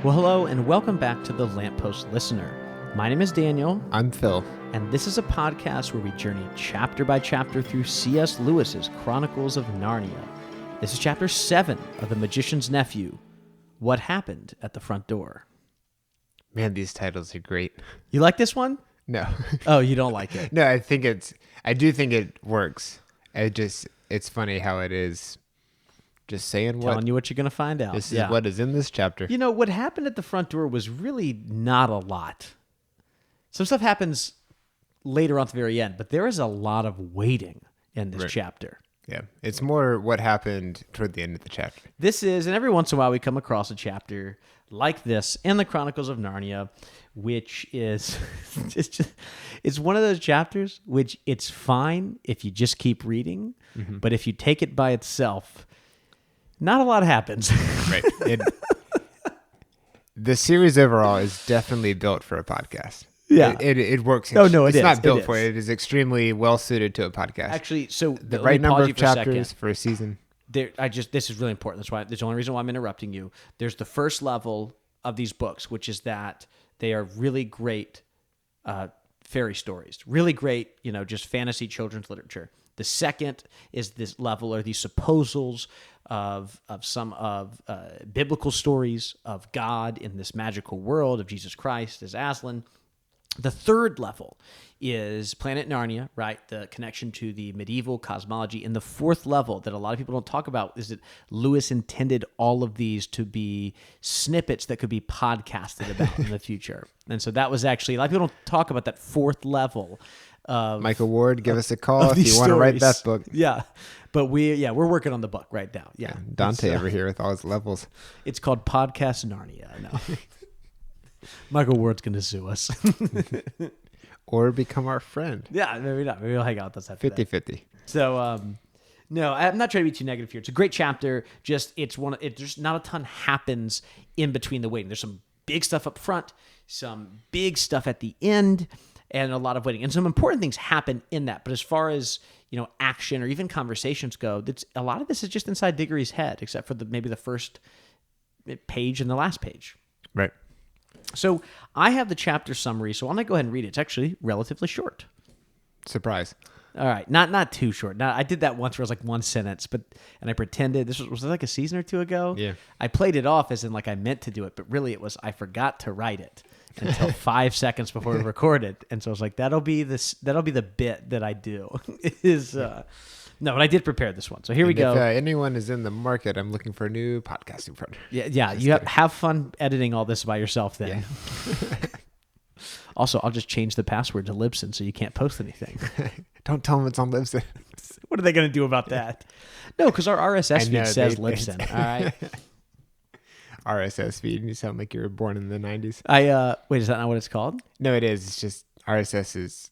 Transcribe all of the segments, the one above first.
Well, hello, and welcome back to the Lamppost Listener. My name is Daniel. I'm Phil. And this is a podcast where we journey chapter by chapter through C.S. Lewis's Chronicles of Narnia. This is chapter 7 of The Magician's Nephew, What Happened at the Front Door. Man, these titles are great. You like this one? No. Oh, you don't like it? No, I do think it works. It's funny how it is just saying Telling you what you're going to find out. This is what is in this chapter. You know, what happened at the front door was really not a lot. Some stuff happens later on at the very end, but there is a lot of waiting in this chapter. Yeah, it's more what happened toward the end of the chapter. This is, and every once in a while we come across a chapter like this in the Chronicles of Narnia, which is, it's one of those chapters which it's fine if you just keep reading, but if you take it by itself, not a lot happens. Right. The series overall is definitely built for a podcast. Yeah. It works. Oh, no, it's not built it for it. It is extremely well suited to a podcast. Actually, so the right number of chapters for a season. This is really important. That's the only reason why I'm interrupting you. There's the first level of these books, which is that they are really great fairy stories, really great, just fantasy children's literature. The second is this level are these supposals of some of biblical stories of God in this magical world of Jesus Christ as Aslan. The third level is Planet Narnia, right? The connection to the medieval cosmology. And the fourth level that a lot of people don't talk about is that Lewis intended all of these to be snippets that could be podcasted about in the future. And so that was actually, a lot of people don't talk about that fourth level. Michael Ward, give us a call if you want to write that book. Yeah. But we're working on the book right now. Yeah. Dante over here with all his levels. It's called Podcast Narnia. No. Michael Ward's going to sue us. Or become our friend. Yeah, maybe not. Maybe we'll hang out with us after 50-50. So, no, I'm not trying to be too negative here. It's a great chapter. Just there's not a ton happens in between the waiting. There's some big stuff up front, some big stuff at the end, and a lot of waiting. And some important things happen in that. But as far as action or even conversations go, a lot of this is just inside Diggory's head, except for maybe the first page and the last page. Right. So I have the chapter summary, so I'm going to go ahead and read it. It's actually relatively short. Surprise. All right, not too short. Now, I did that once where it was like one sentence, and I pretended, this was like a season or two ago? Yeah. I played it off as in like I meant to do it, but really it was I forgot to write it until 5 seconds before we recorded. And so I was like, that'll be the bit that I do. No, but I did prepare this one. So here we go. If anyone is in the market, I'm looking for a new podcasting partner. Yeah. You have fun editing all this by yourself then. Yeah. Also, I'll just change the password to Libsyn so you can't post anything. Don't tell them it's on Libsyn. What are they going to do about that? No, because our RSS feed says Libsyn. All right. RSS feed. You sound like you were born in the 90s. Wait, is that not what it's called? No, it is. It's just RSS is.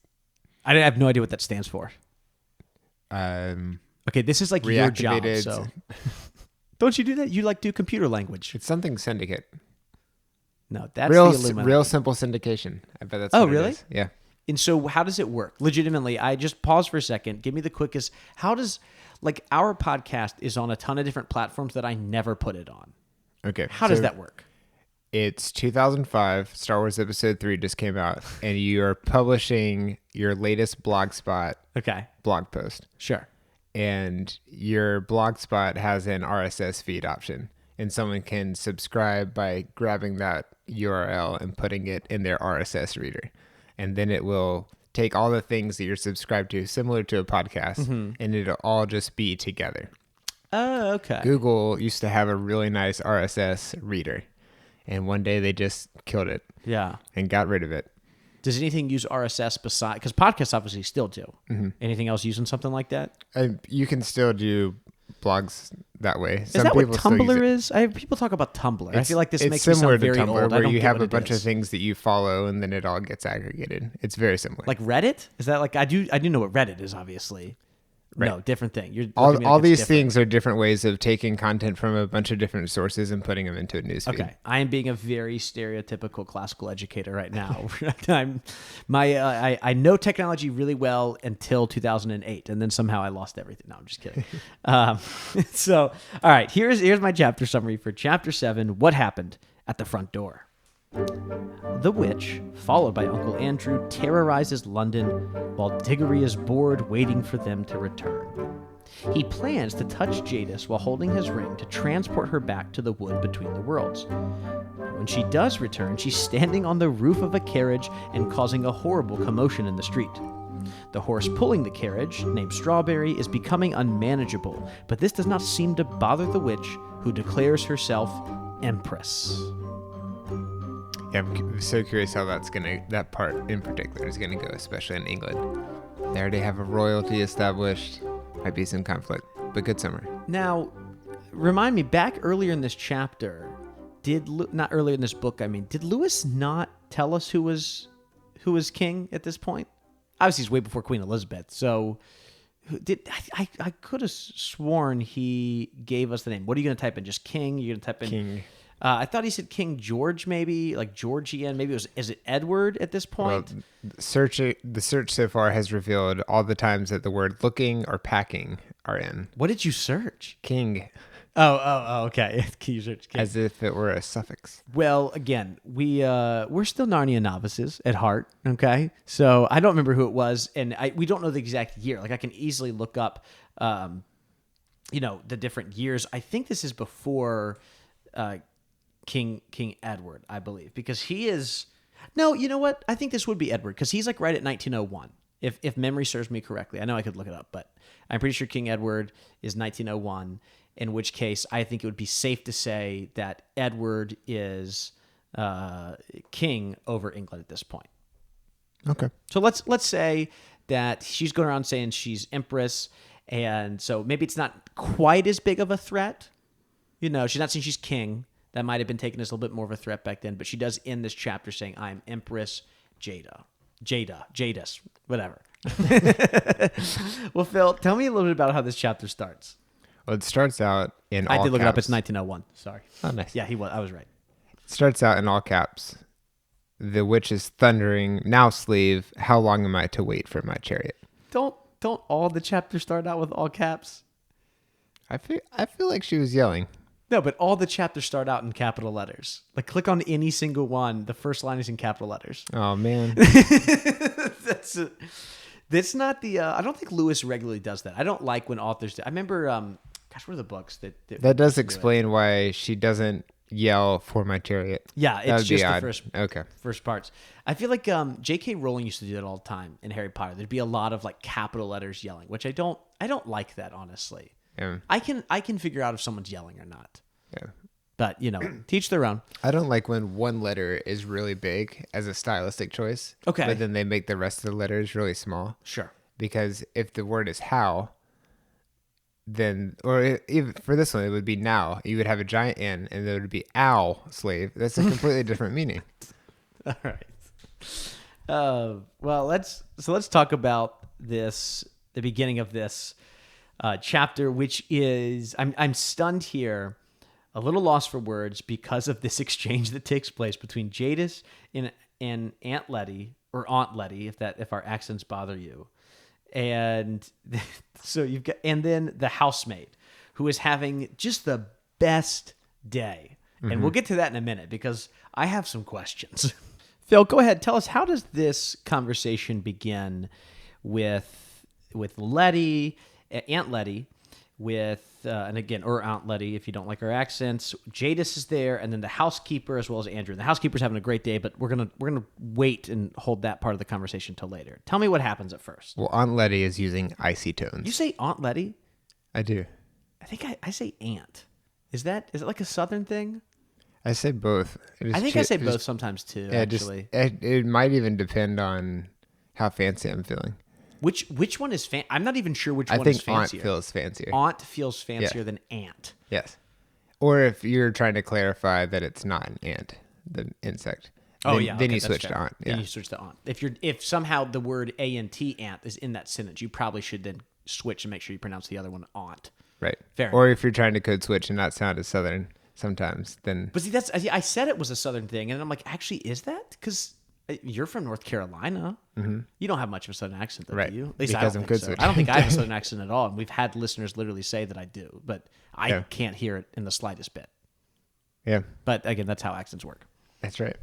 I have no idea what that stands for. Okay, this is like your job. So don't you do that? You do computer language. It's something syndicate. No, that's real, the Illuminati. Real simple syndication. I bet that's. Oh, what really? It is. Yeah. And so, how does it work? Legitimately, I just pause for a second. Give me the quickest. How does our podcast is on a ton of different platforms that I never put it on. Okay. How does that work? It's 2005. Star Wars Episode 3 just came out, and you are publishing your latest Blogspot blog post. Sure. And your Blogspot has an RSS feed option, and someone can subscribe by grabbing that URL and putting it in their RSS reader. And then it will take all the things that you're subscribed to, similar to a podcast, and it'll all just be together. Oh, okay. Google used to have a really nice RSS reader. And one day they just killed it. Yeah. And got rid of it. Does anything use RSS beside? Because podcasts obviously still do. Mm-hmm. Anything else using something like that? You can still do blogs that way. Is that what Tumblr is? People talk about Tumblr. I feel like this makes me sound very old. It's similar to Tumblr, where you have a bunch of things that you follow, and then it all gets aggregated. It's very similar. Like Reddit? Is that I do know what Reddit is, obviously. Right. No, different thing. All these things are different ways of taking content from a bunch of different sources and putting them into a newsfeed. Okay, I am being a very stereotypical classical educator right now. I know technology really well until 2008, and then somehow I lost everything. No, I'm just kidding. So, all right, here's my chapter summary for Chapter 7, What Happened at the front door. The witch, followed by Uncle Andrew, terrorizes London while Diggory is bored waiting for them to return. He plans to touch Jadis while holding his ring to transport her back to the wood between the worlds. When she does return, she's standing on the roof of a carriage and causing a horrible commotion in the street. The horse pulling the carriage, named Strawberry, is becoming unmanageable, but this does not seem to bother the witch, who declares herself Empress. Yeah, I'm so curious how that part in particular is gonna go, especially in England. They already have a royalty established. Might be some conflict, but good summary. Now, remind me, back earlier in this chapter, not earlier in this book, I mean, did Lewis not tell us who was king at this point? Obviously, he's way before Queen Elizabeth, so I could have sworn he gave us the name. What are you going to type in? Just king? You're going to type in King. I thought he said King George, maybe like Georgian. Maybe is it Edward at this point? Well, the search so far has revealed all the times that the word looking or packing are in. What did you search? King. Oh, okay. Can you search king? As if it were a suffix. Well, again, we're still Narnia novices at heart, okay? So I don't remember who it was, and we don't know the exact year. Like I can easily look up, the different years. I think this is before King Edward, I believe, because he is. No, you know what? I think this would be Edward because he's like right at 1901, if memory serves me correctly. I know I could look it up, but I'm pretty sure King Edward is 1901. In which case, I think it would be safe to say that Edward is king over England at this point. Okay. So let's say that she's going around saying she's empress, and so maybe it's not quite as big of a threat. She's not saying she's king. That might have been taken as a little bit more of a threat back then, but she does end this chapter saying, "I'm Empress Jadis, whatever." Well, Phil, tell me a little bit about how this chapter starts. Well, it starts out in all caps. I did look it up. It's 1901. Sorry. Oh, nice. Yeah, I was right. It starts out in all caps. The witch is thundering, "Now, slave, how long am I to wait for my chariot?" Don't all the chapters start out with all caps? I feel like she was yelling. No, but all the chapters start out in capital letters. Like, click on any single one. The first line is in capital letters. Oh, man. That's not the... I don't think Lewis regularly does that. I don't like when authors do. I remember... what are the books that does explain why she doesn't yell for my chariot? Yeah, it's just the first parts. I feel like J.K. Rowling used to do that all the time in Harry Potter. There'd be a lot of like capital letters yelling, which I don't like that, honestly. Yeah. I can figure out if someone's yelling or not. Yeah. But, teach their own. I don't like when one letter is really big as a stylistic choice. Okay. But then they make the rest of the letters really small. Sure. Because if the word is how, then, or even for this one, it would be now. You would have a giant N, and there would be ow, slave. That's a completely different meaning. All right. Well, let's talk about the beginning of this chapter, which is I'm stunned here, a little lost for words because of this exchange that takes place between Jadis and Aunt Letty, or Aunt Letty, if our accents bother you. And so you've got, and then the housemaid who is having just the best day. Mm-hmm. And we'll get to that in a minute because I have some questions. Phil, go ahead. Tell us, how does this conversation begin with Letty, Aunt Letty, and again, or Aunt Letty, if you don't like her accents. Jadis is there, and then the housekeeper as well as Andrew. And the housekeeper's having a great day, but we're gonna wait and hold that part of the conversation till later. Tell me what happens at first. Well, Aunt Letty is using icy tones. You say Aunt Letty? I do. I think I say aunt. Is it like a Southern thing? I say both. I think I say both sometimes too. Yeah, actually, it might even depend on how fancy I'm feeling. Which one is fan? I'm not even sure which one is fancier. I think aunt feels fancier. Aunt feels fancier than aunt. Yes. Or if you're trying to clarify that it's not an ant, the insect. Then you switch to aunt. Then you switch to aunt. If somehow the word A-N-T, aunt, is in that sentence, you probably should then switch and make sure you pronounce the other one aunt. Right. Fair. Or if you're trying to code switch and not sound as Southern sometimes, then... But see, I said it was a Southern thing, and I'm like, actually, is that? Because... You're from North Carolina. Mm-hmm. You don't have much of a Southern accent, though, do you? At least because I don't think so. I don't think I have a Southern accent at all, and we've had listeners literally say that I do, but I can't hear it in the slightest bit. Yeah, But again, that's how accents work. that's right.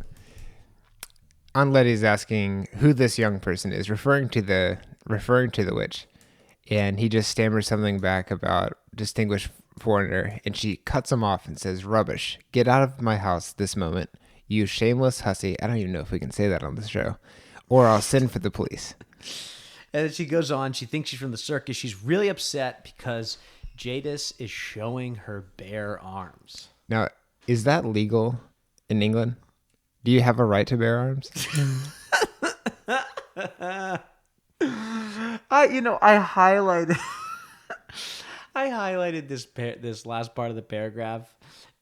Aunt Letty's asking who this young person is, referring to the witch, and he just stammers something back about distinguished foreigner, and she cuts him off and says, "Rubbish! Get out of my house this moment, you shameless hussy." I don't even know if we can say that on this show, or I'll send for the police. And then she goes on. She thinks she's from the circus. She's really upset because Jadis is showing her bare arms. Now, is that legal in England? Do you have a right to bear arms? I highlighted this last part of the paragraph.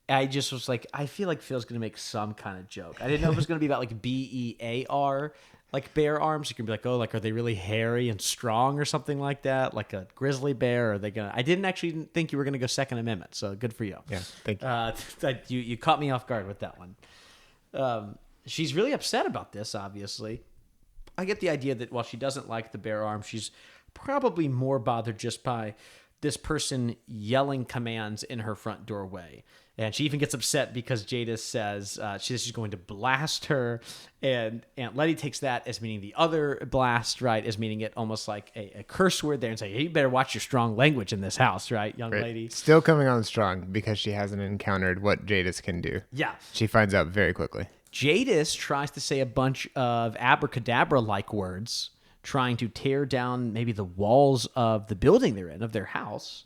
I just was like, I feel like Phil's gonna make some kind of joke. I didn't know it was gonna be about like BEAR, like bear arms. You can be like, oh, like are they really hairy and strong or something like that, like a grizzly bear? Or are they gonna? I didn't actually think you were gonna go Second Amendment, so good for you. Yeah, thank you. You caught me off guard with that one. She's really upset about this, obviously. I get the idea that while she doesn't like the bare arm, she's probably more bothered just by this person yelling commands in her front doorway. And she even gets upset because Jadis says she's going to blast her. And Aunt Letty takes that as meaning the other blast, right? As meaning it almost like a curse word there and say, hey, you better watch your strong language in this house, right, young lady? Still coming on strong because she hasn't encountered what Jadis can do. Yeah. She finds out very quickly. Jadis tries to say a bunch of abracadabra-like words, trying to tear down maybe the walls of the building they're in, of their house,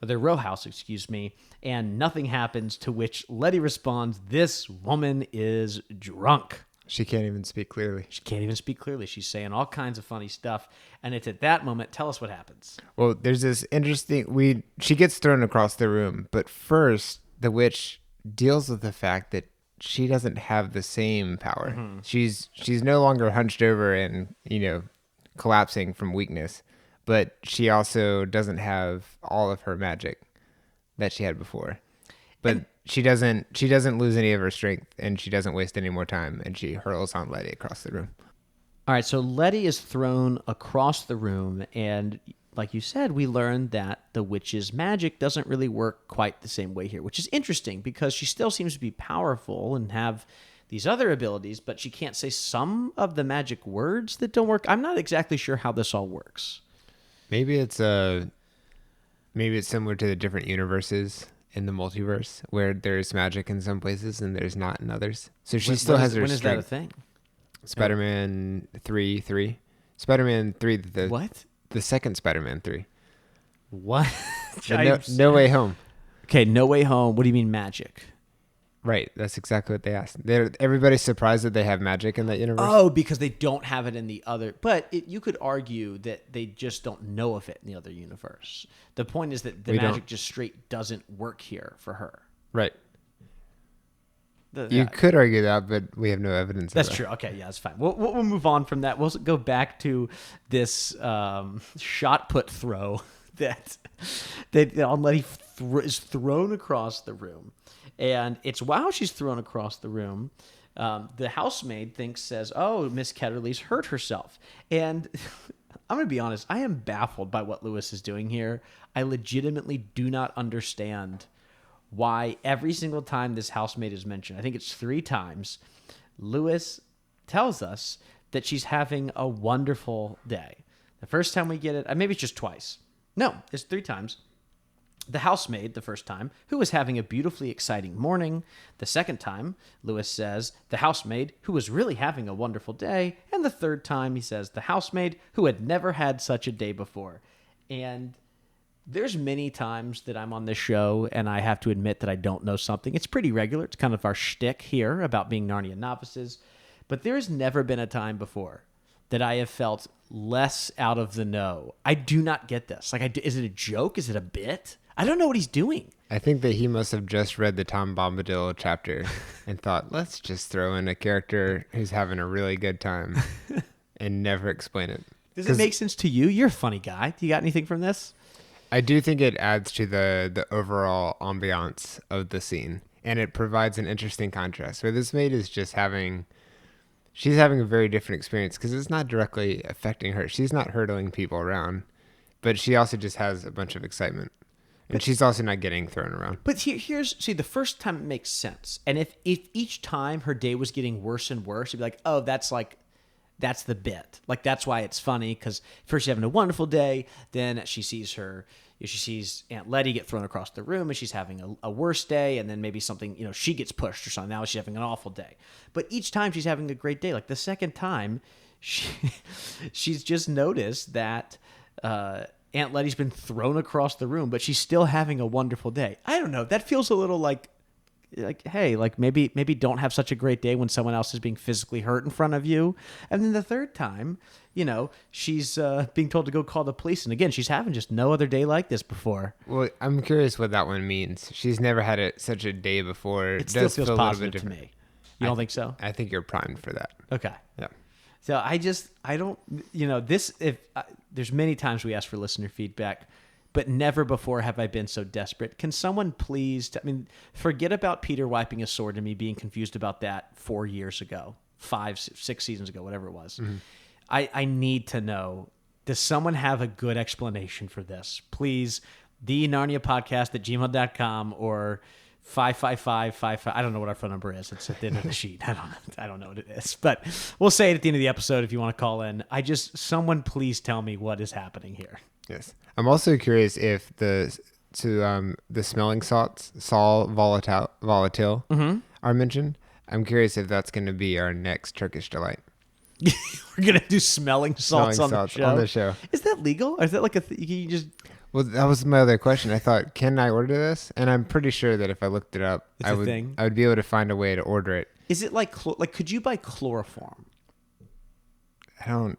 or their row house, excuse me, and nothing happens, to which Letty responds, this woman is drunk. She can't even speak clearly. She can't even speak clearly. She's saying all kinds of funny stuff, and it's at that moment, tell us what happens. Well, there's this interesting, she gets thrown across the room, but first, the witch deals with the fact that she doesn't have the same power. Mm-hmm. She's no longer hunched over and, collapsing from weakness, but she also doesn't have all of her magic that she had before. But she doesn't lose any of her strength, and she doesn't waste any more time, and she hurls Aunt Letty across the room. All right, so Letty is thrown across the room, and like you said, we learned that the witch's magic doesn't really work quite the same way here, which is interesting because she still seems to be powerful and have these other abilities, but she can't say some of the magic words that don't work. I'm not exactly sure how this all works. Maybe it's similar to the different universes in the multiverse where there's magic in some places and there's not in others. So she still has her strength. When is that a thing? Spider-Man 3. Spider-Man 3. What? The second Spider-Man 3. What? No Way Home. Okay, No Way Home. What do you mean magic? Right, that's exactly what they asked. Everybody's surprised that they have magic in that universe. Oh, because they don't have it in the other. But you could argue that they just don't know of it in the other universe. The point is that the magic just straight doesn't work here for her. Right. You could argue that, but we have no evidence That's of that. true. Okay, yeah, that's fine. We'll move on from that. We'll go back to this shot put throw that Aunt Letty is thrown across the room. And it's while she's thrown across the room, the housemaid says, oh, Miss Ketterly's hurt herself. And I'm going to be honest, I am baffled by what Lewis is doing here. I legitimately do not understand why every single time this housemaid is mentioned, I think it's 3 times, Lewis tells us that she's having a wonderful day. The first time we get it, maybe it's just twice. No, it's 3 times. The housemaid, the first time, who was having a beautifully exciting morning. The second time, Lewis says, the housemaid, who was really having a wonderful day. And the third time, he says, the housemaid, who had never had such a day before. And there's many times that I'm on this show and I have to admit that I don't know something. It's pretty regular. It's kind of our shtick here about being Narnia novices. But there's never been a time before that I have felt less out of the know. I do not get this. Is it a joke? Is it a bit? I don't know what he's doing. I think that he must have just read the Tom Bombadil chapter and thought, let's just throw in a character who's having a really good time and never explain it. Does it make sense to you? You're a funny guy. Do you got anything from this? I do think it adds to the overall ambiance of the scene, and it provides an interesting contrast where this maid is just she's having a very different experience because it's not directly affecting her. She's not hurtling people around, but she also just has a bunch of excitement. And she's also not getting thrown around. But see, the first time it makes sense. And if each time her day was getting worse and worse, you'd be like, oh, that's the bit. Like, that's why it's funny, because first she's having a wonderful day, then she sees Aunt Letty get thrown across the room, and she's having a worse day, and then maybe something, she gets pushed or something. Now she's having an awful day. But each time she's having a great day. Like, the second time, she's just noticed that Aunt Letty's been thrown across the room, but she's still having a wonderful day. I don't know. That feels a little like, hey, like maybe don't have such a great day when someone else is being physically hurt in front of you. And then the third time, she's being told to go call the police. And again, she's having just no other day like this before. Well, I'm curious what that one means. She's never had such a day before. It still feels positive to me. You don't think so? I think you're primed for that. Okay. Yeah. So I don't, there's many times we ask for listener feedback, but never before have I been so desperate. Can someone please, forget about Peter wiping a sword and me being confused about that 4 years ago, 5, 6 seasons ago, whatever it was. Mm-hmm. I need to know, does someone have a good explanation for this? Please, the Narnia podcast at gmail.com or 55555. I don't know what our phone number is. It's at the end of the sheet. I don't know what it is, but we'll say it at the end of the episode if you want to call in. Someone please tell me what is happening here. Yes. I'm also curious if the smelling salts, Sol Volatile, mm-hmm. are mentioned. I'm curious if that's going to be our next Turkish delight. We're going to do smelling salts on the show. Is that legal? Or is that like you just... Well, that was my other question. I thought, can I order this? And I'm pretty sure that if I looked it up, I would be able to find a way to order it. Is it like could you buy chloroform? I don't.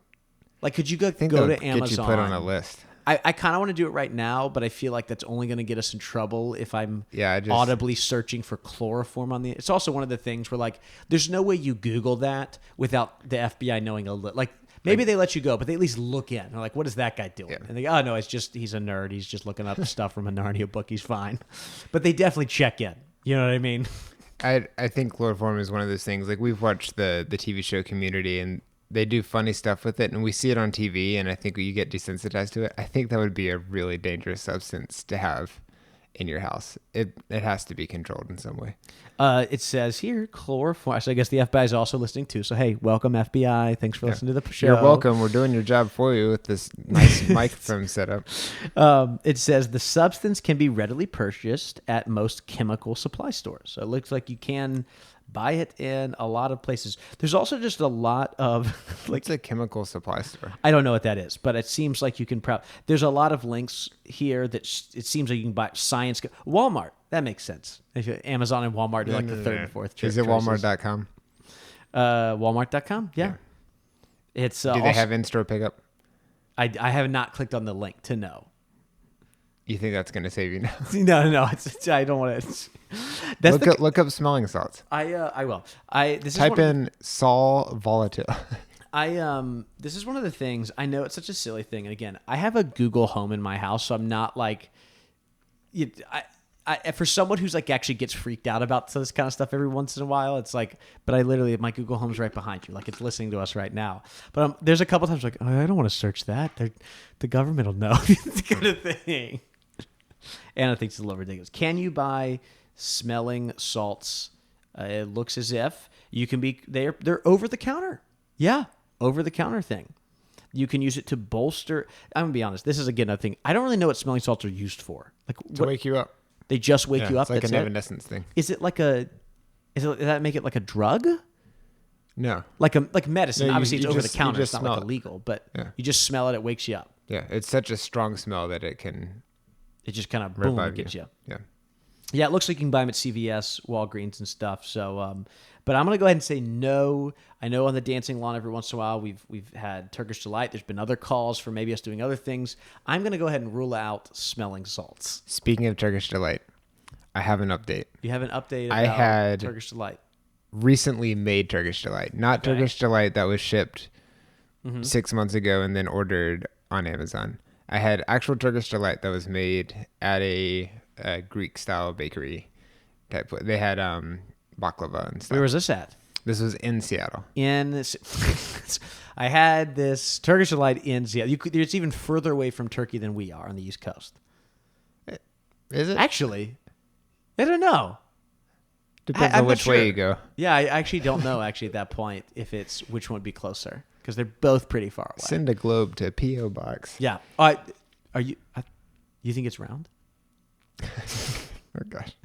Like, could you go to Amazon? Get you put on a list. I kind of want to do it right now, but I feel like that's only going to get us in trouble if I'm audibly searching for chloroform on the... It's also one of the things where, like, there's no way you Google that without the FBI knowing a little... Like, maybe they let you go, but they at least look in. They're like, what is that guy doing? Yeah. And they go, oh, no, he's a nerd. He's just looking up stuff from a Narnia book. He's fine. But they definitely check in. You know what I mean? I think chloroform is one of those things. Like, we've watched the TV show Community, and they do funny stuff with it, and we see it on TV, and I think you get desensitized to it. I think that would be a really dangerous substance to have in your house. It has to be controlled in some way. It says here, chloroform. So I guess the FBI is also listening too. So, hey, welcome, FBI. Thanks for listening to the show. You're welcome. We're doing your job for you with this nice microphone setup. It says the substance can be readily purchased at most chemical supply stores. So it looks like you can buy it in a lot of places. There's also just a lot of... What's a chemical supply store? I don't know what that is, but it seems like you can... There's a lot of links here that it seems like you can buy science... Walmart. That makes sense. Amazon and Walmart are like the third and fourth choices. Is it Walmart.com? Walmart.com? Yeah. It's Do they have in-store pickup? I have not clicked on the link to know. You think that's going to save you now? No. I don't want to. Look up smelling salts. I will. Type in Sol Volatile. This is one of the things. I know it's such a silly thing. And again, I have a Google Home in my house, so I'm not like... for someone who's like actually gets freaked out about this kind of stuff every once in a while, it's like, but I literally, my Google Home's right behind you. Like, it's listening to us right now. But there's a couple times like, oh, I don't want to search that. The government will know. It's kind of thing. And I think it's a little ridiculous. Can you buy smelling salts? It looks as if you can be, they're over the counter. Yeah. Over the counter thing. You can use it to bolster. I'm going to be honest. This is again a thing. I don't really know what smelling salts are used for. Like to wake you up. They just wake you up. It's like an evanescence thing. Is it like does that make it like a drug? No. Like medicine. No, obviously it's over the counter. It's not like it. illegal, but you just smell it. It wakes you up. Yeah. It's such a strong smell that it just kind of boom, it gets you. Yeah. Yeah. It looks like you can buy them at CVS, Walgreens and stuff. So, but I'm going to go ahead and say no. I know on the dancing lawn every once in a while we've had Turkish Delight. There's been other calls for maybe us doing other things. I'm going to go ahead and rule out smelling salts. Speaking of Turkish Delight, I have an update. You have an update I about had Turkish Delight. Recently made Turkish Delight. Not Turkish Delight that was shipped 6 months ago and then ordered on Amazon. I had actual Turkish Delight that was made at a Greek-style bakery type. They had... baklava and stuff. Where was this at? This was in Seattle. I had this Turkish Delight in Seattle. It's even further away from Turkey than we are on the East Coast. Is it? Actually, I don't know. Depends I'm on not which way sure. you go. Yeah, I actually don't know actually at that point if it's which one would be closer because they're both pretty far away. Send a globe to a P.O. box. Yeah. Are you? You think it's round? Oh gosh.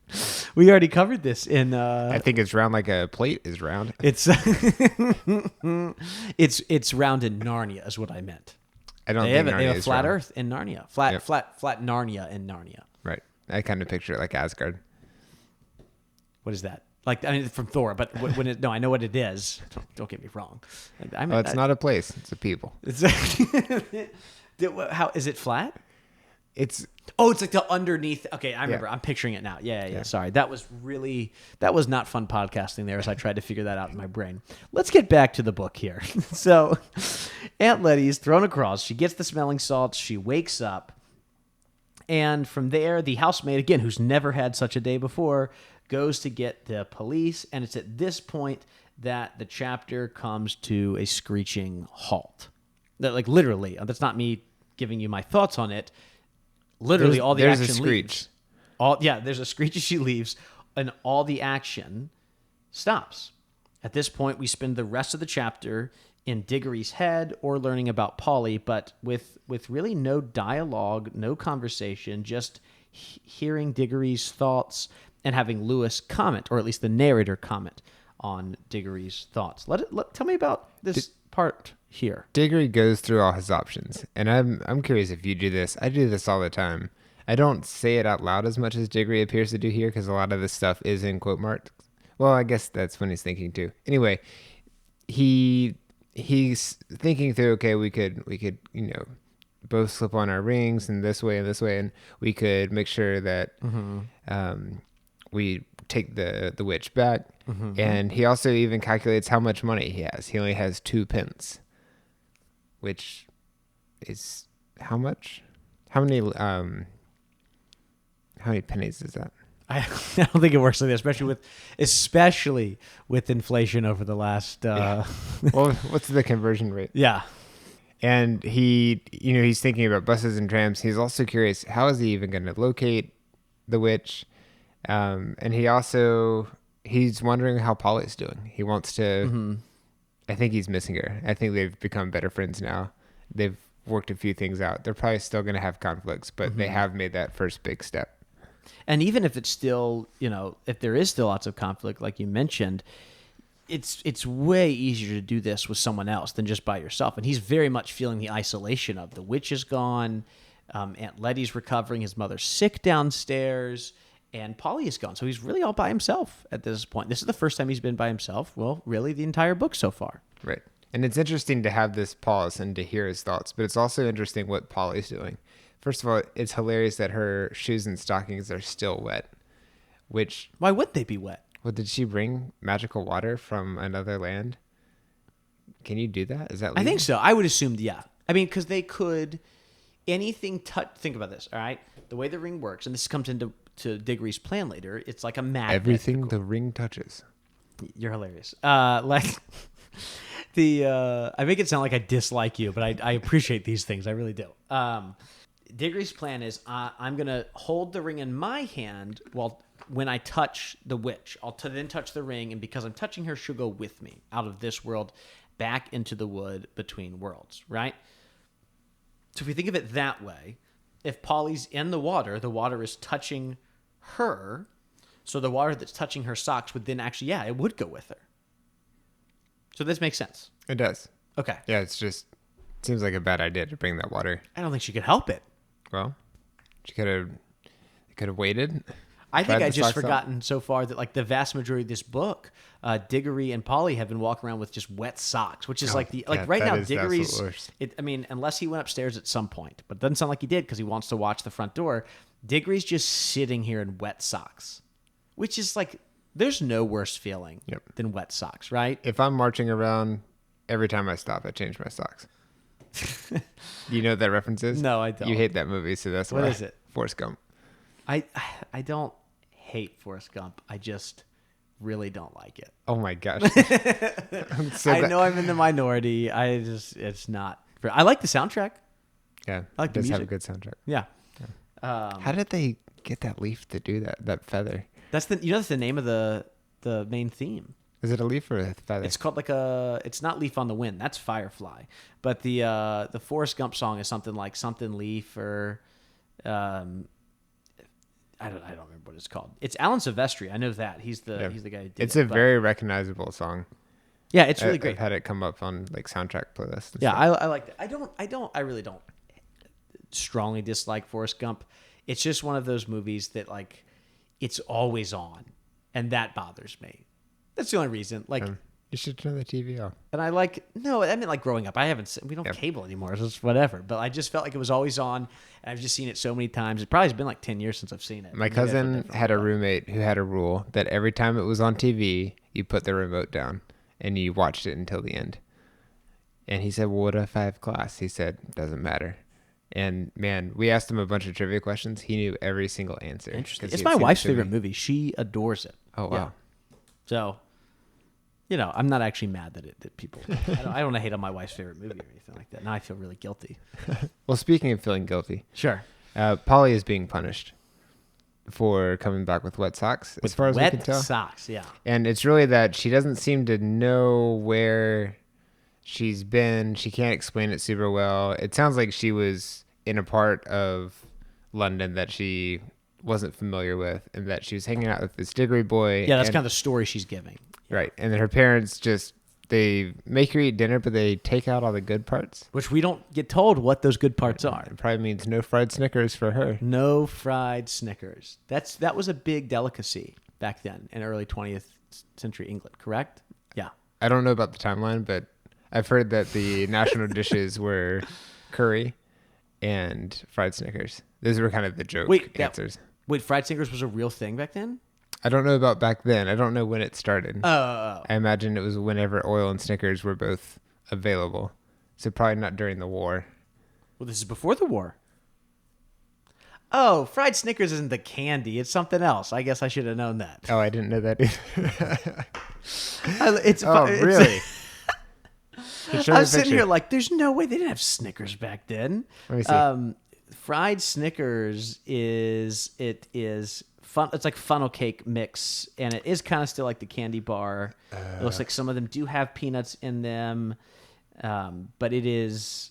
We already covered this in. I think it's round like a plate is round. It's it's round in Narnia is what I meant. I don't They think have Narnia a is flat round. Earth in Narnia. Flat Yep. flat Narnia in Narnia. Right. I kind of picture it like Asgard. What is that? Like I mean from Thor, but when it no, I know what it is. Don't get me wrong. Oh, it's not a place. It's a people. It's how is it flat? It's Oh, it's like the underneath. Okay, I remember. I'm picturing it now. Yeah. Sorry. That was not fun podcasting there as I tried to figure that out in my brain. Let's get back to the book here. So Aunt Letty's thrown across. She gets the smelling salts. She wakes up. And from there, the housemaid, again, who's never had such a day before, goes to get the police. And it's at this point that the chapter comes to a screeching halt. That, like, literally, that's not me giving you my thoughts on it. Literally, all the there's action a screech. leaves. There's a screech as she leaves, and all the action stops. At this point, we spend the rest of the chapter in Diggory's head or learning about Polly, but with really no dialogue, no conversation, just hearing Diggory's thoughts and having Lewis comment, or at least the narrator comment on Diggory's thoughts. Tell me about this part here. Diggory goes through all his options, and I'm curious if you do this. I do this all the time. I don't say it out loud as much as Diggory appears to do here because a lot of this stuff is in quote marks. Well, I guess that's when he's thinking too. Anyway, he's thinking through. Okay, we could both slip on our rings in this way, and we could make sure that we take the witch back. And he also even calculates how much money he has. He only has 2 pence. Which is how much? How many pennies is that? I don't think it works like that, especially with inflation over the last. Well, what's the conversion rate? Yeah. And he's thinking about buses and trams. He's also curious, how is he even going to locate the witch? And he's wondering how Polly's doing. He wants to. I think he's missing her. I think they've become better friends now. They've worked a few things out. They're probably still going to have conflicts, but they have made that first big step. And even if it's still, if there is still lots of conflict, like you mentioned, it's way easier to do this with someone else than just by yourself. And he's very much feeling the isolation of the witch is gone. Aunt Letty's recovering. His mother's sick downstairs. And Polly is gone. So he's really all by himself at this point. This is the first time he's been by himself. Well, really the entire book so far. Right. And it's interesting to have this pause and to hear his thoughts, but it's also interesting what Polly's doing. First of all, it's hilarious that her shoes and stockings are still wet, which... Why would they be wet? Well, did she bring magical water from another land? Can you do that? Is that legal? I think so. I would assume, yeah. I mean, because they could... Anything touch... Think about this, all right? The way the ring works, and this comes into Diggory's plan later, it's like a magnet. Everything the ring touches. You're hilarious. I make it sound like I dislike you, but I appreciate these things. I really do. Diggory's plan is I'm going to hold the ring in my hand when I touch the witch. I'll then touch the ring, and because I'm touching her, she'll go with me out of this world back into the wood between worlds, right? So if we think of it that way, if Polly's in the water is touching her, so the water that's touching her socks would then actually, it would go with her. So this makes sense. It does. Okay. Yeah, it seems like a bad idea to bring that water. I don't think she could help it. Well, she could have waited. I think I just socks forgotten so far that like the vast majority of this book, Diggory and Polly have been walking around with just wet socks, which is right now Diggory's. Unless he went upstairs at some point, but it doesn't sound like he did because he wants to watch the front door. Diggory's just sitting here in wet socks, which is like there's no worse feeling than wet socks, right? If I'm marching around, every time I stop, I change my socks. You know what that reference is? No, I don't. You hate that movie, so that's why. What is it? Forrest Gump. I don't hate Forrest Gump. I just really don't like it. Oh my gosh. I know I'm in the minority. It's not. I like the soundtrack. Yeah, I like it the does have a music. good soundtrack. Yeah. How did they get that leaf to do that feather? That's the name of the main theme. Is it a leaf or a feather? It's called it's not Leaf on the Wind. That's Firefly. But the Forrest Gump song is something like something leaf or I don't remember what it's called. It's Alan Silvestri. I know that. He's the guy who did it. It's a very recognizable song. Yeah, it's really great. I've had it come up on like soundtrack playlists. Yeah, I like that. I really don't strongly dislike Forrest Gump. It's just one of those movies that like it's always on, and that bothers me. That's the only reason. Like you should turn the TV off. And I mean like growing up. We don't cable anymore, so it's whatever. But I just felt like it was always on, and I've just seen it so many times. It probably has been like 10 years since I've seen it. My cousin had a roommate who had a rule that every time it was on TV, you put the remote down and you watched it until the end. And he said, well, what if I have class? He said, doesn't matter. And man, we asked him a bunch of trivia questions. He knew every single answer. Interesting. It's my wife's favorite movie. She adores it. Oh, wow. Yeah. So, I'm not actually mad that people, I don't hate on my wife's favorite movie or anything like that. Now I feel really guilty. Well, speaking of feeling guilty. Sure. Polly is being punished for coming back with wet socks, as far as we can tell. Wet socks, yeah. And it's really that she doesn't seem to know where she's been. She can't explain it super well. It sounds like she was in a part of London that she wasn't familiar with, and that she was hanging out with this Diggory boy. Yeah, that's kind of the story she's giving. Right. And then her parents they make her eat dinner, but they take out all the good parts. Which we don't get told what those good parts are. It probably means no fried Snickers for her. No fried Snickers. That was a big delicacy back then in early 20th century England, correct? Yeah. I don't know about the timeline, but I've heard that the national dishes were curry and fried Snickers. Those were kind of the joke answers. Wait, fried Snickers was a real thing back then? I don't know about back then. I don't know when it started. Oh. I imagine it was whenever oil and Snickers were both available. So probably not during the war. Well, this is before the war. Oh, fried Snickers isn't the candy. It's something else. I guess I should have known that. Oh, I didn't know that either. Really? I'm sitting here like, there's no way they didn't have Snickers back then. Let me see. Fried Snickers is fun. It's like funnel cake mix, and it is kind of still like the candy bar. It looks like some of them do have peanuts in them, but it is.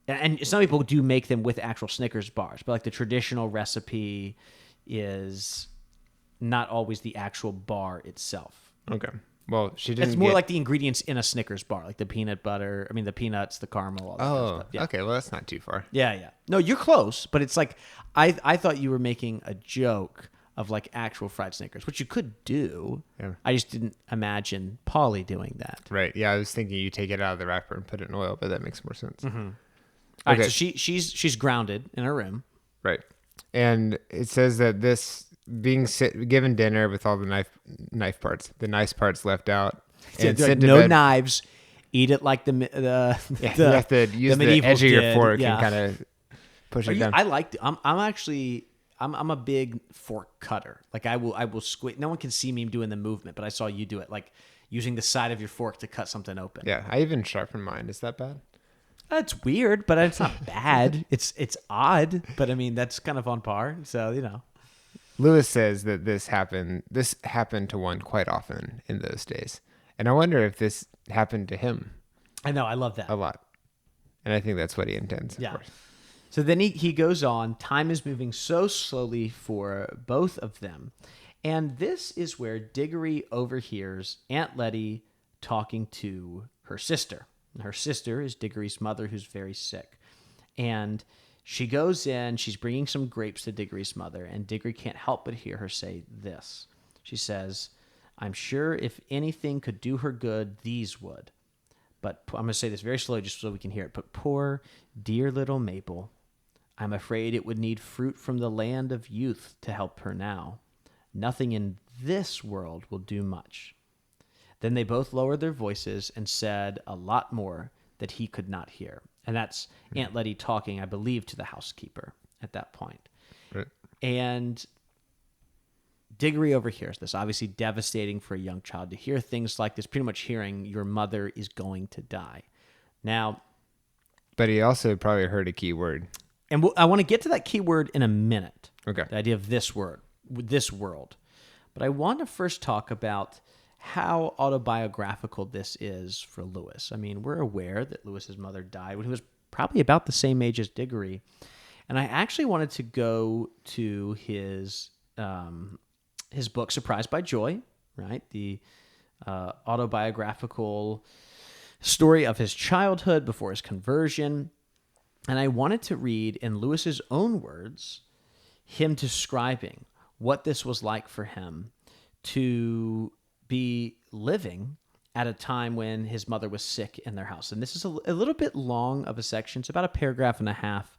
And some people do make them with actual Snickers bars, but like the traditional recipe is not always the actual bar itself. Okay. Well, she didn't. It's more like the ingredients in a Snickers bar, like the peanut butter. I mean, the peanuts, the caramel. All that kind of stuff. Yeah. Okay. Well, that's not too far. Yeah. No, you're close, but it's like I thought you were making a joke of like actual fried Snickers, which you could do. Yeah. I just didn't imagine Polly doing that. Right. Yeah. I was thinking you take it out of the wrapper and put it in oil, but that makes more sense. Mm-hmm. All right. So she's grounded in her room. Right. And it says that this being given dinner with all the knife parts, the nice parts left out, and like, no knives. Eat it like you have to use the edge of your fork and kind of push it down. I like. I'm a big fork cutter. Like I will squeeze. No one can see me doing the movement, but I saw you do it, like using the side of your fork to cut something open. Yeah, I even sharpen mine. Is that bad? It's weird, but it's not bad. It's odd, but I mean that's kind of on par. So Lewis says that this happened to one quite often in those days. And I wonder if this happened to him. I know. I love that. A lot. And I think that's what he intends, of course. So then he goes on. Time is moving so slowly for both of them. And this is where Diggory overhears Aunt Letty talking to her sister. And her sister is Diggory's mother, who's very sick. And she goes in, she's bringing some grapes to Diggory's mother, and Diggory can't help but hear her say this. She says, I'm sure if anything could do her good, these would. But I'm going to say this very slowly just so we can hear it. But poor, dear little Mabel, I'm afraid it would need fruit from the land of youth to help her now. Nothing in this world will do much. Then they both lowered their voices and said a lot more that he could not hear. And that's Aunt Letty talking, I believe, to the housekeeper at that point. Right. And Diggory overhears this, obviously devastating for a young child to hear things like this, pretty much hearing your mother is going to die. Now, but he also probably heard a key word. And I want to get to that key word in a minute. Okay. The idea of this world. But I want to first talk about how autobiographical this is for Lewis. I mean, we're aware that Lewis's mother died when he was probably about the same age as Diggory. And I actually wanted to go to his book, Surprised by Joy, right? The autobiographical story of his childhood before his conversion. And I wanted to read, in Lewis's own words, him describing what this was like for him to be living at a time when his mother was sick in their house. And this is a little bit long of a section. It's about a paragraph and a half,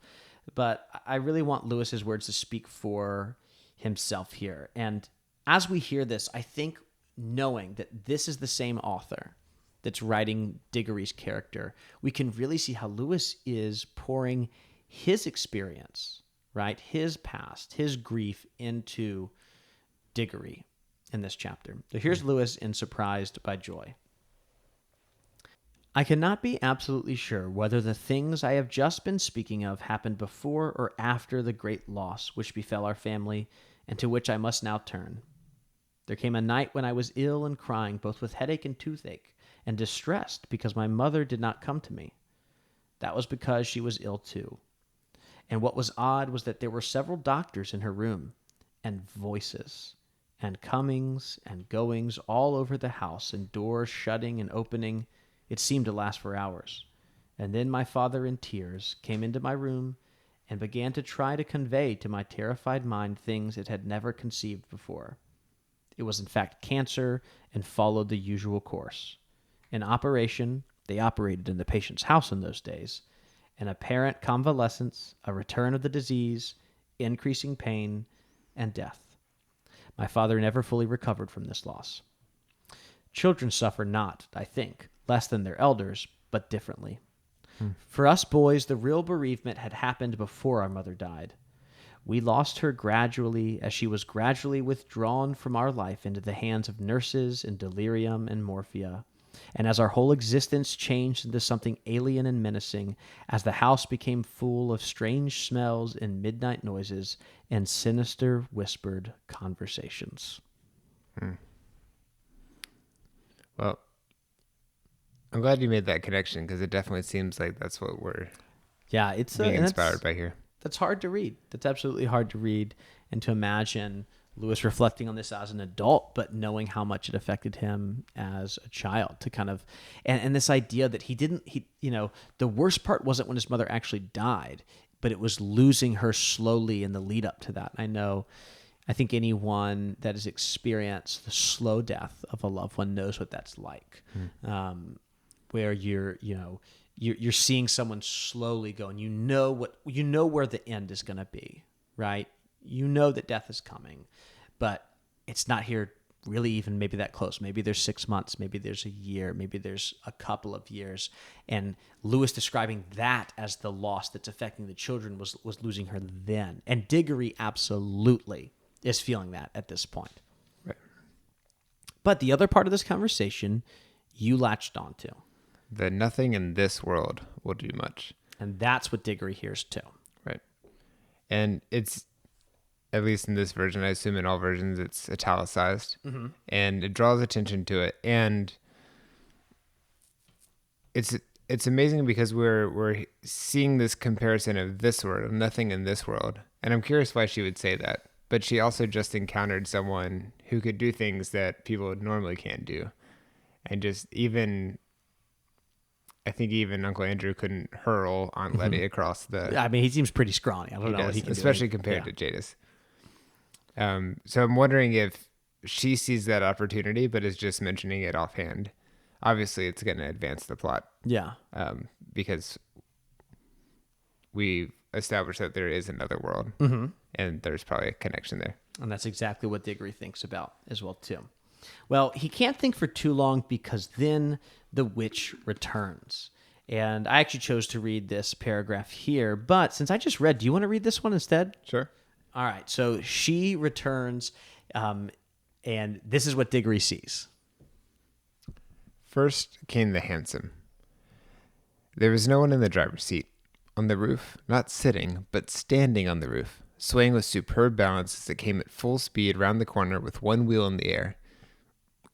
but I really want Lewis's words to speak for himself here. And as we hear this, I think knowing that this is the same author that's writing Diggory's character, we can really see how Lewis is pouring his experience, right? His past, his grief into Diggory in this chapter. So here's Lewis in Surprised by Joy. I cannot be absolutely sure whether the things I have just been speaking of happened before or after the great loss which befell our family and to which I must now turn. There came a night when I was ill and crying, both with headache and toothache, and distressed because my mother did not come to me. That was because she was ill too. And what was odd was that there were several doctors in her room, and voices, and comings and goings all over the house, and doors shutting and opening. It seemed to last for hours. And then my father, in tears, came into my room and began to try to convey to my terrified mind things it had never conceived before. It was in fact cancer and followed the usual course. An operation, they operated in the patient's house in those days, an apparent convalescence, a return of the disease, increasing pain, and death. My father never fully recovered from this loss. Children suffer not, I think, less than their elders, but differently. For us boys, the real bereavement had happened before our mother died. We lost her gradually as she was gradually withdrawn from our life into the hands of nurses in delirium and morphia. And as our whole existence changed into something alien and menacing, as the house became full of strange smells and midnight noises and sinister whispered conversations. Well, I'm glad you made that connection because it definitely seems like that's what we're It's being inspired by here. That's hard to read. That's absolutely hard to read and to imagine Lewis reflecting on this as an adult, but knowing how much it affected him as a child to kind of, and this idea that the worst part wasn't when his mother actually died, but it was losing her slowly in the lead up to that. I think anyone that has experienced the slow death of a loved one knows what that's like, where you're seeing someone slowly go, and you know where the end is going to be, right? You know that death is coming, but it's not here really even maybe that close. Maybe there's 6 months, maybe there's a year, maybe there's a couple of years. And Lewis describing that as the loss that's affecting the children was losing her then. And Diggory absolutely is feeling that at this point. Right. But the other part of this conversation you latched onto. The nothing in this world will do much. And that's what Diggory hears too. Right. And it's, at least in this version, I assume in all versions, it's italicized. Mm-hmm. And it draws attention to it. And it's amazing because we're seeing this comparison of this world, nothing in this world. And I'm curious why she would say that. But she also just encountered someone who could do things that people normally can't do. And just I think even Uncle Andrew couldn't hurl Aunt Letty across the... I mean, he seems pretty scrawny. I don't know what he can especially do. compared to Jadis. So I'm wondering if she sees that opportunity, but is just mentioning it offhand. Obviously, it's going to advance the plot. Yeah. Because we established that there is another world, and there's probably a connection there. And that's exactly what Diggory thinks about as well, too. Well, he can't think for too long because then the witch returns. And I actually chose to read this paragraph here, but since I just read, do you want to read this one instead? Sure. All right. So she returns, and this is what Diggory sees. First came the hansom. There was no one in the driver's seat. on the roof, not sitting, but standing on the roof, swaying with superb balance as it came at full speed round the corner with one wheel in the air,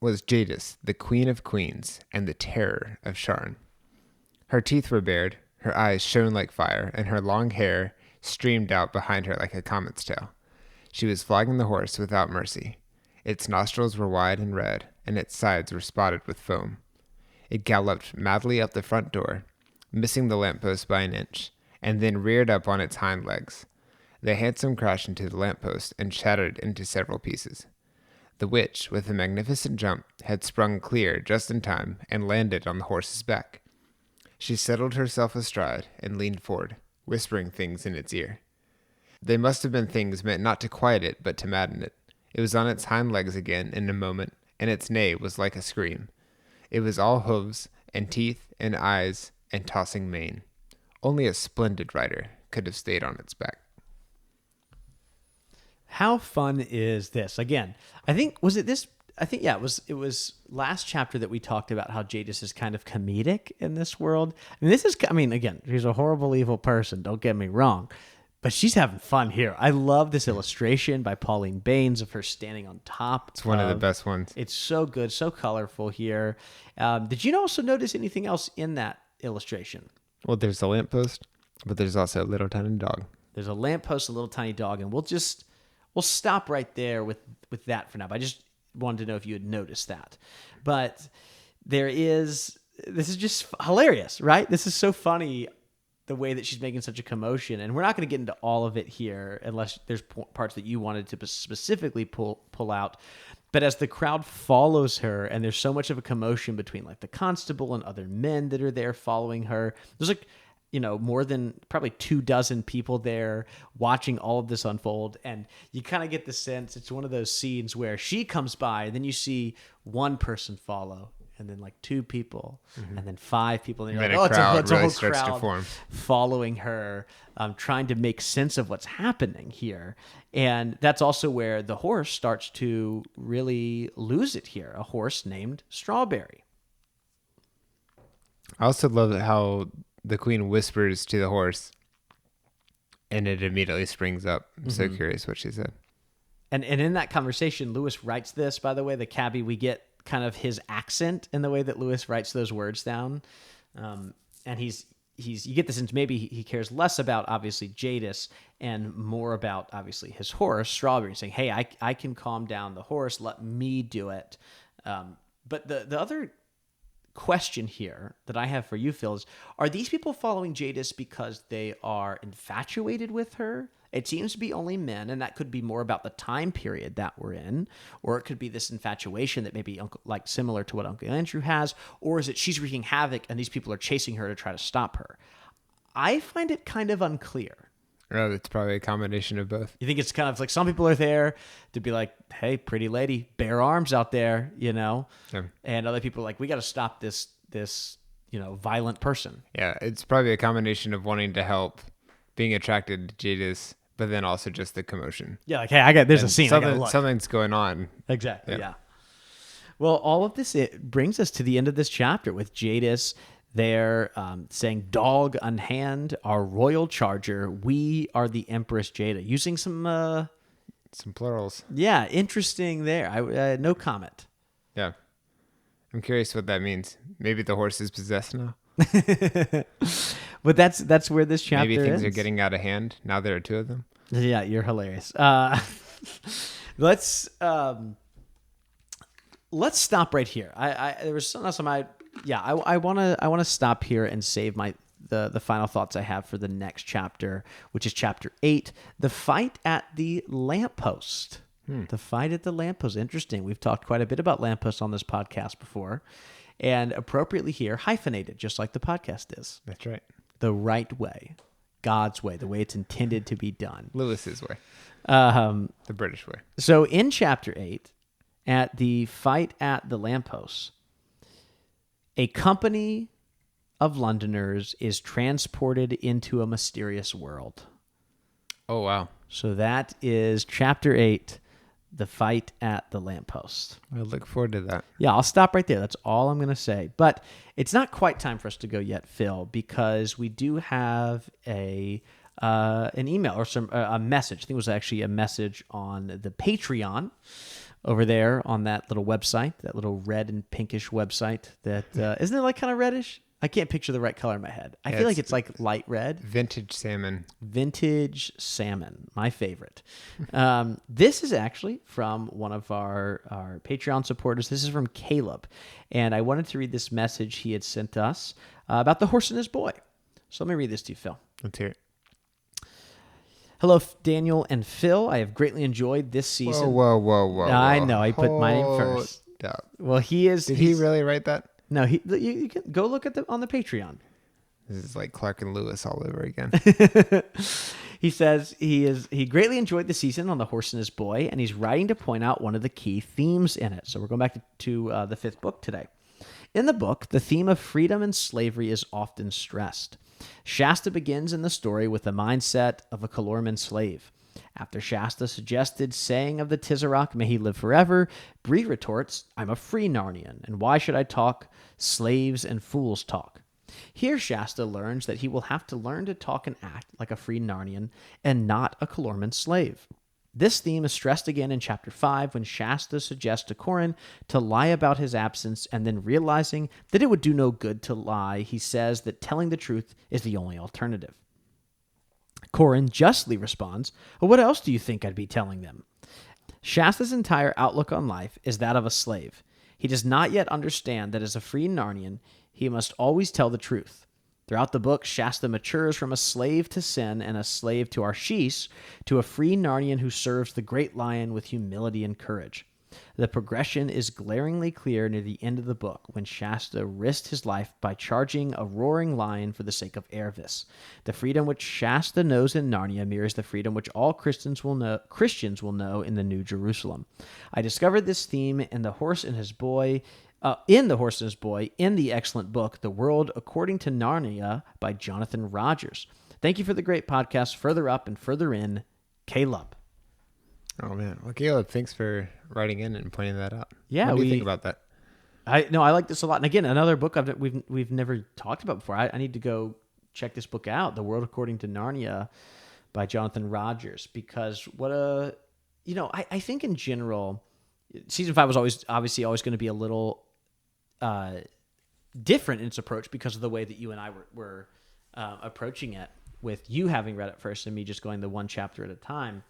was Jadis, the queen of queens and the terror of Sharn. Her teeth were bared, her eyes shone like fire, and her long hair streamed out behind her like a comet's tail. She was flogging the horse without mercy. Its nostrils were wide and red, and its sides were spotted with foam. It galloped madly up the front door, missing the lamppost by an inch, and then reared up on its hind legs. The hansom crashed into the lamppost and shattered into several pieces. The witch, with a magnificent jump, had sprung clear just in time and landed on the horse's back. She settled herself astride and leaned forward, whispering things in its ear. They must have been things meant not to quiet it, but to madden it. It was on its hind legs again in a moment, and its neigh was like a scream. It was all hooves and teeth and eyes and tossing mane. Only a splendid rider could have stayed on its back. How fun is this? Again, it was last chapter that we talked about how Jadis is kind of comedic in this world. Again, she's a horrible, evil person, don't get me wrong, but she's having fun here. I love this illustration by Pauline Baines of her standing on top. It's one of the best ones. It's so good, so colorful here. Did you also notice anything else in that illustration? Well, there's a lamppost, but there's also a little tiny dog. There's a lamppost, a little tiny dog, and we'll stop right there with that for now. But I just wanted to know if you had noticed that. But this is just hilarious, right? This is so funny, the way that she's making such a commotion. And we're not going to get into all of it here unless there's parts that you wanted to specifically pull out. But as the crowd follows her, and there's so much of a commotion between like the constable and other men that are there following her, there's like, more than probably 24 people there watching all of this unfold. And you kind of get the sense it's one of those scenes where she comes by and then you see one person follow, and then like 2 people, and then 5 people. And you're like, it's a whole crowd following her, trying to make sense of what's happening here. And that's also where the horse starts to really lose it here. A horse named Strawberry. I also love how the queen whispers to the horse, and it immediately springs up. I'm so curious what she said. And in that conversation, Lewis writes this, by the way, the cabbie, we get kind of his accent in the way that Lewis writes those words down. And you get the sense maybe he cares less about, obviously, Jadis and more about, obviously, his horse, Strawberry, saying, hey, I can calm down the horse. Let me do it. But the other question here that I have for you, Phil, is, are these people following Jadis because they are infatuated with her? It seems to be only men, and that could be more about the time period that we're in, or it could be this infatuation that maybe like similar to what Uncle Andrew has, or is it she's wreaking havoc and these people are chasing her to try to stop her? I find it kind of unclear. Oh, it's probably a combination of both. You think it's kind of like some people are there to be like, hey, pretty lady, bare arms out there, Yeah. And other people are like, we got to stop this violent person. Yeah, it's probably a combination of wanting to help, being attracted to Jadis, but then also just the commotion. Yeah, like, hey, there's a scene. Something's going on. Exactly, yeah. Well, all of this, it brings us to the end of this chapter with Jadis there saying, dog unhand, our royal charger, we are the Empress Jada, using some plurals. Yeah, interesting there. No comment. Yeah. I'm curious what that means. Maybe the horse is possessed now. But that's where this chapter is. Maybe things are getting out of hand. Now there are 2 of them. Yeah, you're hilarious. Let's stop right here. I want to stop here and save the final thoughts I have for the next chapter, which is chapter 8, the fight at the lamppost. The fight at the lamppost. Interesting. We've talked quite a bit about lampposts on this podcast before, and appropriately here, hyphenated, just like the podcast is. That's right. The right way, God's way, the way it's intended to be done. Lewis's way. The British way. So in chapter 8, at the fight at the lamppost, a company of Londoners is transported into a mysterious world. Oh, wow. So that is chapter 8, The Fight at the Lamppost. I look forward to that. Yeah, I'll stop right there. That's all I'm going to say. But it's not quite time for us to go yet, Phil, because we do have an email or a message. I think it was actually a message on the Patreon over there on that little website, that little red and pinkish website. That isn't it like kind of reddish? I can't picture the right color in my head. I feel like it's like light red. Vintage salmon, my favorite. This is actually from one of our Patreon supporters. This is from Caleb. And I wanted to read this message he had sent us about the horse and his boy. So let me read this to you, Phil. Let's hear it. Hello, Daniel and Phil. I have greatly enjoyed this season. Whoa. I know. I put my name first. Up. Well, he is. Did he really write that? No, you can go look at on the Patreon. This is like Clark and Lewis all over again. He says he greatly enjoyed the season on the horse and his boy, and he's writing to point out one of the key themes in it. So we're going back to the fifth book today. In the book, the theme of freedom and slavery is often stressed. Shasta begins in the story with the mindset of a Calorman slave. After Shasta suggested saying of the Tizarok, may he live forever, Bree retorts, I'm a free Narnian, and why should I talk? Slaves and fools talk. Here Shasta learns that he will have to learn to talk and act like a free Narnian and not a Calorman slave. This theme is stressed again in Chapter 5 when Shasta suggests to Corin to lie about his absence, and then realizing that it would do no good to lie, he says that telling the truth is the only alternative. Corin justly responds, well, what else do you think I'd be telling them? Shasta's entire outlook on life is that of a slave. He does not yet understand that as a free Narnian, he must always tell the truth. Throughout the book, Shasta matures from a slave to sin and a slave to Arshis to a free Narnian who serves the great lion with humility and courage. The progression is glaringly clear near the end of the book when Shasta risked his life by charging a roaring lion for the sake of Ervis. The freedom which Shasta knows in Narnia mirrors the freedom which all Christians will know in the New Jerusalem. I discovered this theme in The Horse and His Boy, in the excellent book, The World According to Narnia by Jonathan Rogers. Thank you for the great podcast. Further up and further in, Caleb. Oh, man. Well, Caleb, thanks for writing in and pointing that out. Yeah. What do you think about that? I like this a lot. And again, another book we've never talked about before. I need to go check this book out, The World According to Narnia by Jonathan Rogers, because I think in general, season 5 was obviously always going to be a little different in its approach because of the way that you and I were approaching it, with you having read it first and me just going the one chapter at a time.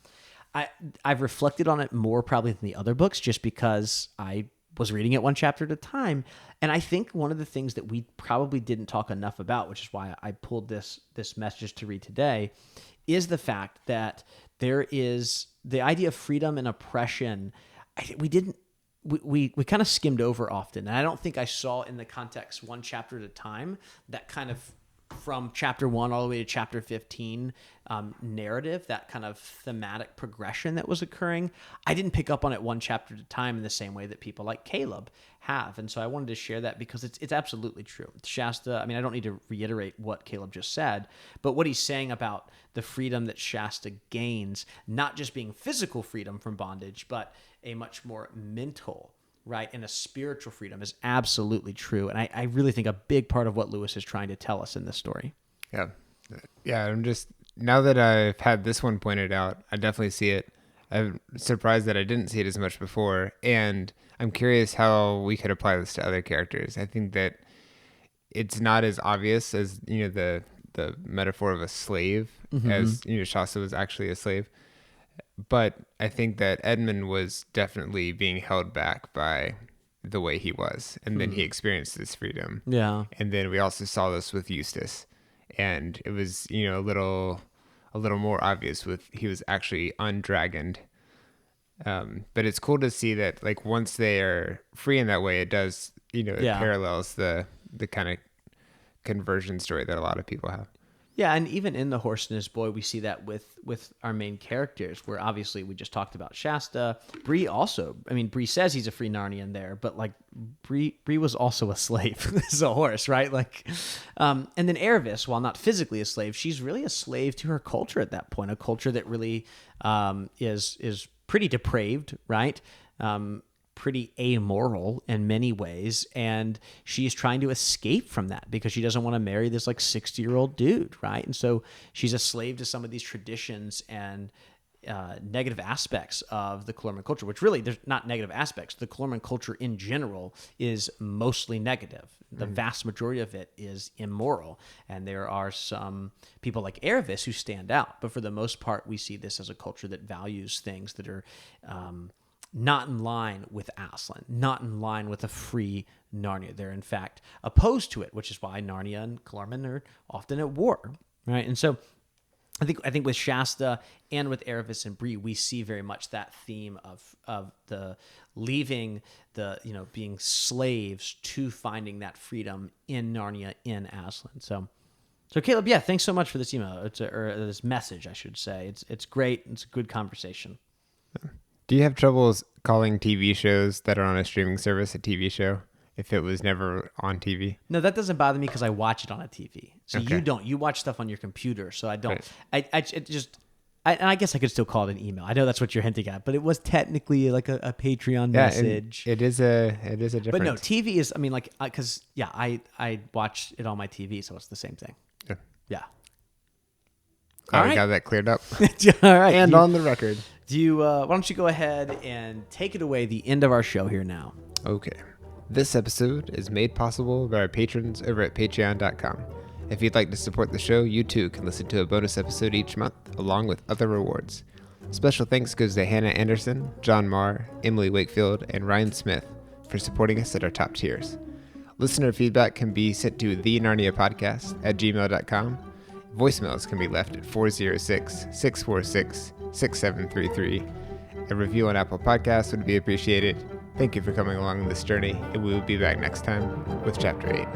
I've reflected on it more probably than the other books just because I was reading it one chapter at a time. And I think one of the things that we probably didn't talk enough about, which is why I pulled this message to read today, is the fact that there is the idea of freedom and oppression. We kind of skimmed over often. And I don't think I saw in the context one chapter at a time that kind of from chapter 1 all the way to chapter 15 narrative, that kind of thematic progression that was occurring. I didn't pick up on it one chapter at a time in the same way that people like Caleb have. And so I wanted to share that because it's absolutely true. Shasta, I mean, I don't need to reiterate what Caleb just said, but what he's saying about the freedom that Shasta gains, not just being physical freedom from bondage, but a much more mental, right, and a spiritual freedom is absolutely true. And I really think a big part of what Lewis is trying to tell us in this story. Yeah, I'm just, now that I've had this one pointed out, I definitely see it. I'm surprised that I didn't see it as much before, and I'm curious how we could apply this to other characters. I think that it's not as obvious as, the metaphor of a slave, as, Shasta was actually a slave. But I think that Edmund was definitely being held back by the way he was. And then he experienced this freedom. Yeah. And then we also saw this with Eustace. And it was, a little more obvious with he was actually undragoned. But it's cool to see that, like, once they are free in that way, it does, it parallels the kind of conversion story that a lot of people have. Yeah, and even in The Horse and His Boy, we see that with our main characters, where obviously we just talked about Shasta. Bree also, I mean, Bree says he's a free Narnian there, but like Bree was also a slave as a horse, right? Like, and then Erebus, while not physically a slave, she's really a slave to her culture at that point, a culture that really is pretty depraved, right? Pretty amoral in many ways, and she's trying to escape from that because she doesn't want to marry this like 60-year-old dude, right? And so she's a slave to some of these traditions and negative aspects of the Calorman culture, which really there's not negative aspects. The Calorman culture in general is mostly negative. The vast majority of it is immoral, and there are some people like Erebus who stand out, but for the most part we see this as a culture that values things that are not in line with Aslan, not in line with a free Narnia. They're in fact opposed to it, which is why Narnia and Calorman are often at war, right? And so I think with Shasta and with Erebus and Bree, we see very much that theme of the leaving the, being slaves to finding that freedom in Narnia, in Aslan. So Caleb, yeah, thanks so much for this email, or this message, I should say. It's great. It's a good conversation. Do you have troubles calling TV shows that are on a streaming service a TV show if it was never on TV? No, that doesn't bother me because I watch it on a TV. So Okay. you don't. You watch stuff on your computer, so I don't. Right. I guess I could still call it an email. I know that's what you're hinting at, but it was technically like a Patreon message. It is a difference. But no, TV is. I mean, like, because I watch it on my TV, so it's the same thing. Yeah. Yeah. Glad we got that cleared up. All right. And on the record. Do you? Why don't you go ahead and take it away? The end of our show here now. Okay. This episode is made possible by our patrons over at patreon.com. If you'd like to support the show, you too can listen to a bonus episode each month, along with other rewards. Special thanks goes to Hannah Anderson, John Marr, Emily Wakefield, and Ryan Smith for supporting us at our top tiers. Listener feedback can be sent to thenarniapodcast@gmail.com. Voicemails can be left at 406-646-6733. A review on Apple Podcasts would be appreciated. Thank you for coming along this journey, and we will be back next time with Chapter 8.